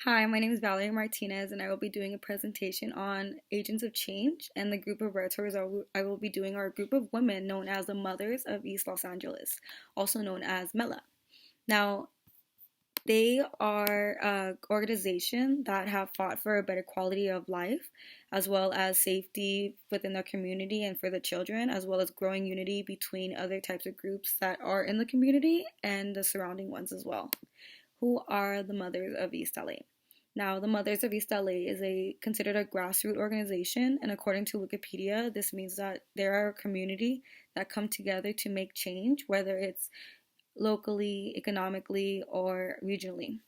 Hi, my name is Valerie Martinez, and I will be doing a presentation on agents of change. And the group of rhetorics I will be doing are a group of women known as the Mothers of East Los Angeles, also known as MELA. Now, they are an organization that have fought for a better quality of life, as well as safety within their community and for the children, as well as growing unity between other types of groups that are in the community and the surrounding ones as well. Who are the Mothers of East LA? Now, the Mothers of East LA is considered a grassroots organization, and according to Wikipedia, this means that there are a community that come together to make change, whether it's locally, economically, or regionally.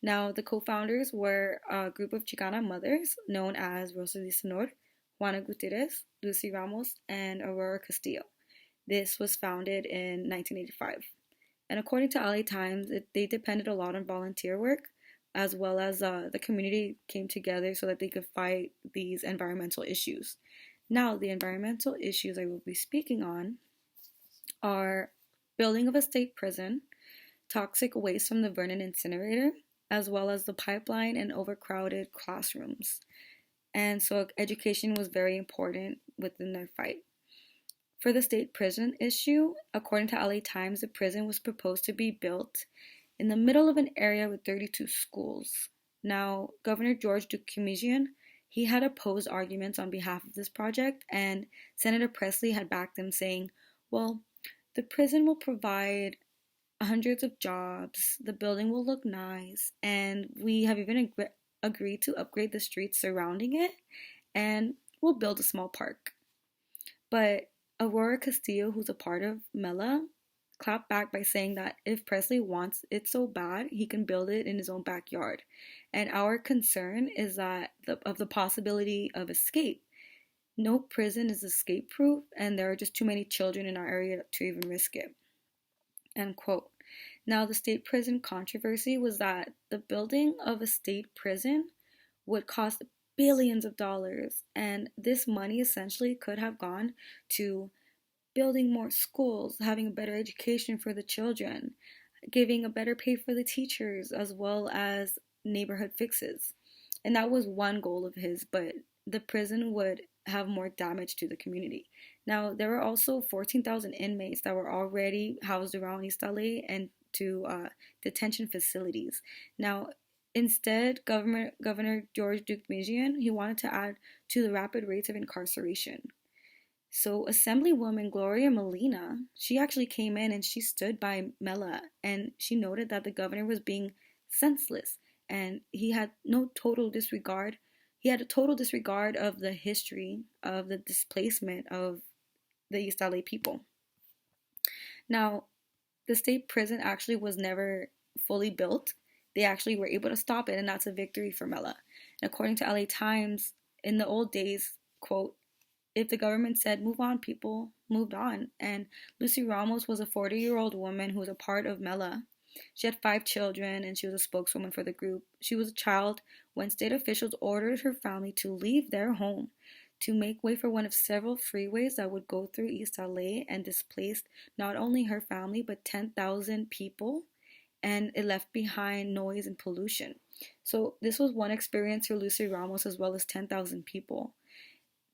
Now, the co-founders were a group of Chicana mothers known as Rosa Di Senor, Juana Gutierrez, Lucy Ramos, and Aurora Castillo. This was founded in 1985. And according to LA Times, they depended a lot on volunteer work, as well as the community came together so that they could fight these environmental issues. Now, the environmental issues I will be speaking on are building of a state prison, toxic waste from the Vernon incinerator, as well as the pipeline and overcrowded classrooms. And so education was very important within their fight. For the state prison issue, according to LA Times, the prison was proposed to be built in the middle of an area with 32 schools. Now, Governor George Dukamijian, he had opposed arguments on behalf of this project, and Senator Presley had backed him, saying, well, the prison will provide hundreds of jobs, the building will look nice, and we have even agreed to upgrade the streets surrounding it, and we'll build a small park. But Aurora Castillo, who's a part of MELA, clapped back by saying that if Presley wants it so bad, he can build it in his own backyard. And our concern is that of the possibility of escape. No prison is escape proof, and there are just too many children in our area to even risk it. End quote. Now, the state prison controversy was that the building of a state prison would cost billions of dollars, and this money essentially could have gone to building more schools, having a better education for the children, giving a better pay for the teachers, as well as neighborhood fixes. And that was one goal of his, but the prison would have more damage to the community. Now, there were also 14,000 inmates that were already housed around East LA and to detention facilities. Now, instead, Governor George Dukamijian, he wanted to add to the rapid rates of incarceration. So Assemblywoman Gloria Molina, she actually came in and she stood by MELA, and she noted that the governor was being senseless, and he had no total disregard. He had a total disregard of the history of the displacement of the East LA people. Now, the state prison actually was never fully built. They actually were able to stop it, and that's a victory for MELA. And according to LA Times, in the old days, quote, if the government said, move on, people moved on. And Lucy Ramos was a 40-year-old woman who was a part of MELA. She had 5 children, and she was a spokeswoman for the group. She was a child when state officials ordered her family to leave their home to make way for one of several freeways that would go through East LA and displaced not only her family, but 10,000 people, and it left behind noise and pollution. So this was one experience for Lucy Ramos as well as 10,000 people.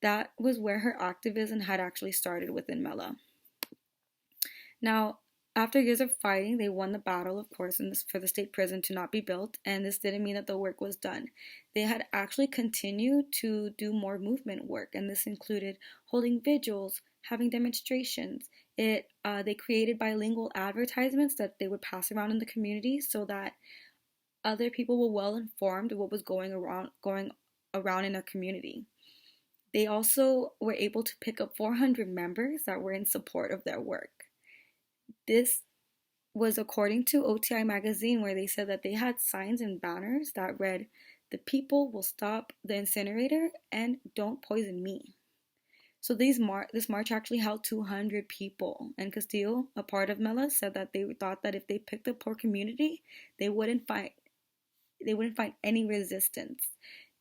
That was where her activism had actually started within MELA. Now, after years of fighting, they won the battle, of course, for the state prison to not be built, and this didn't mean that the work was done. They had actually continued to do more movement work, and this included holding vigils, having demonstrations. They created bilingual advertisements that they would pass around in the community so that other people were well informed of what was going around in their community. They also were able to pick up 400 members that were in support of their work. This was according to OTI magazine, where they said that they had signs and banners that read, "The people will stop the incinerator and don't poison me." So this march actually held 200 people, and Castillo, a part of MELA, said that they thought that if they picked a poor community, they wouldn't find any resistance.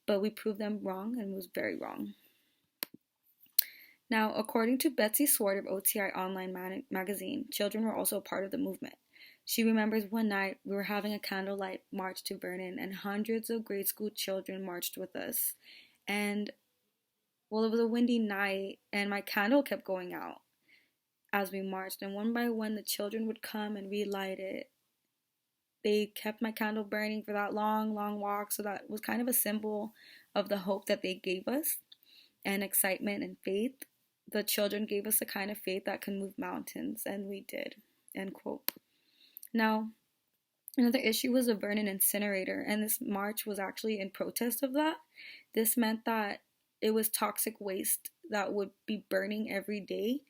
But we proved them wrong, and it was very wrong. Now, according to Betsy Swart of OTI Online magazine, children were also a part of the movement. She remembers one night we were having a candlelight march to Vernon, and hundreds of grade school children marched with us. And well, it was a windy night, and my candle kept going out as we marched. And one by one, the children would come and relight it. They kept my candle burning for that long, long walk. So that was kind of a symbol of the hope that they gave us and excitement and faith. The children gave us a kind of faith that can move mountains, and we did. End quote. Now, another issue was the Vernon incinerator, and this march was actually in protest of that. This meant that it was toxic waste that would be burning every day,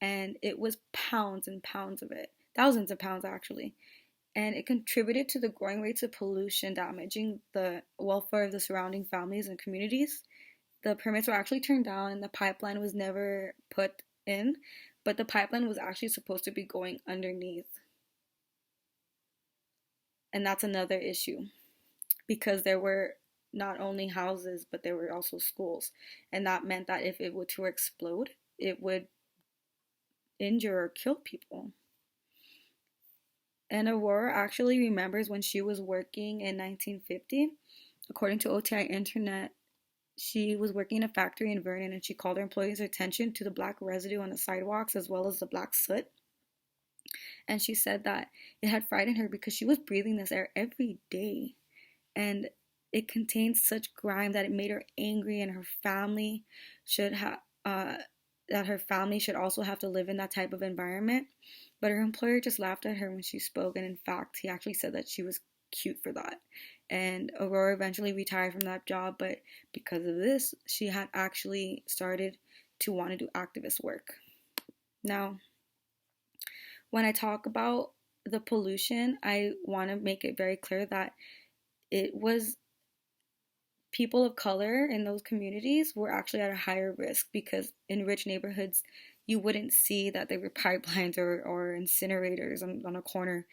and it was pounds and pounds of it, thousands of pounds actually. And it contributed to the growing rates of pollution damaging the welfare of the surrounding families and communities. The permits were actually turned down and the pipeline was never put in, but the pipeline was actually supposed to be going underneath. And that's another issue because there were not only houses, but there were also schools. And that meant that if it were to explode, it would injure or kill people. And Aurora actually remembers when she was working in 1950. According to OTI Internet, she was working in a factory in Vernon and she called her employees' attention to the black residue on the sidewalks as well as the black soot. And she said that it had frightened her because she was breathing this air every day. And it contained such grime that it made her angry, and her family should have that her family should also have to live in that type of environment. But her employer just laughed at her when she spoke, and in fact, he actually said that she was cute for that. And Aurora eventually retired from that job, but because of this, she had actually started to want to do activist work. Now, when I talk about the pollution, I want to make it very clear that it was people of color in those communities were actually at a higher risk because in rich neighborhoods, you wouldn't see that there were pipelines or incinerators on a corner.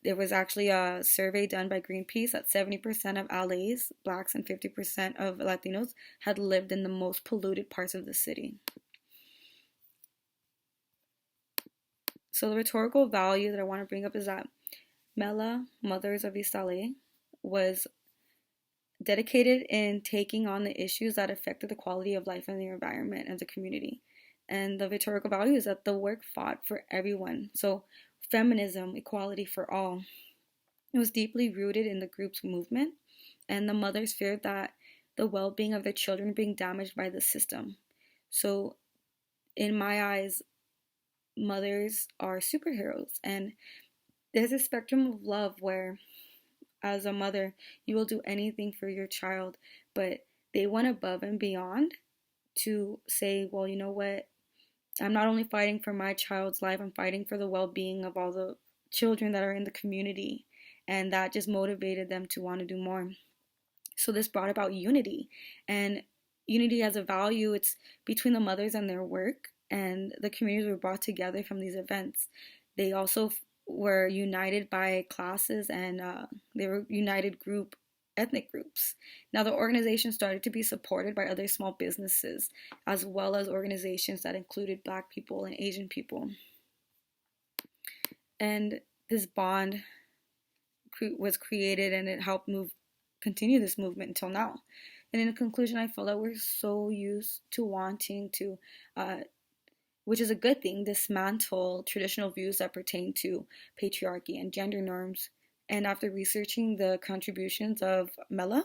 There was actually a survey done by Greenpeace that 70% of LA's blacks and 50% of Latinos had lived in the most polluted parts of the city. So the rhetorical value that I want to bring up is that Mela, Mothers of East L.A., was dedicated in taking on the issues that affected the quality of life in the environment and the community. And the rhetorical value is that the work fought for everyone. So feminism, equality for all. It was deeply rooted in the group's movement, and the mothers feared that the well-being of their children were being damaged by the system. So in my eyes, mothers are superheroes, and there's a spectrum of love where as a mother you will do anything for your child, but they went above and beyond to say, well, you know what, I'm not only fighting for my child's life, I'm fighting for the well-being of all the children that are in the community, and that just motivated them to want to do more. So this brought about unity, and unity as a value, it's between the mothers and their work, and the communities were brought together from these events. They also were united by classes, and they were united ethnic groups. Now the organization started to be supported by other small businesses as well as organizations that included Black people and Asian people. And this bond was created, and it helped continue this movement until now. And in conclusion, I feel that we're so used to wanting to which is a good thing, dismantle traditional views that pertain to patriarchy and gender norms. And after researching the contributions of Mela,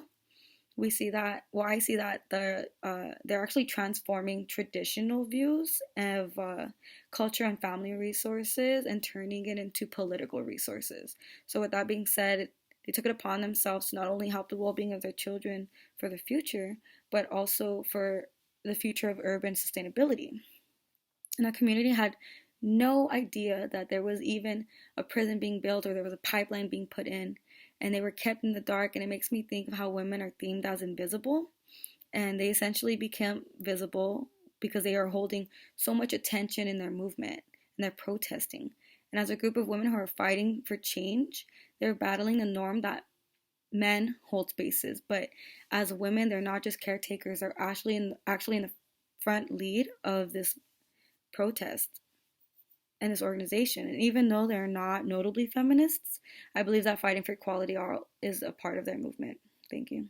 I see that they're actually transforming traditional views of culture and family resources and turning it into political resources. So with that being said, they took it upon themselves to not only help the well-being of their children for the future, but also for the future of urban sustainability. And our community had no idea that there was even a prison being built or there was a pipeline being put in, and they were kept in the dark. And it makes me think of how women are themed as invisible, and they essentially became visible because they are holding so much attention in their movement and they're protesting. And as a group of women who are fighting for change, they're battling the norm that men hold spaces, but as women, they're not just caretakers, they're actually in the front lead of this protest. in this organization. And even though they're not notably feminists, I believe that fighting for equality is a part of their movement. Thank you.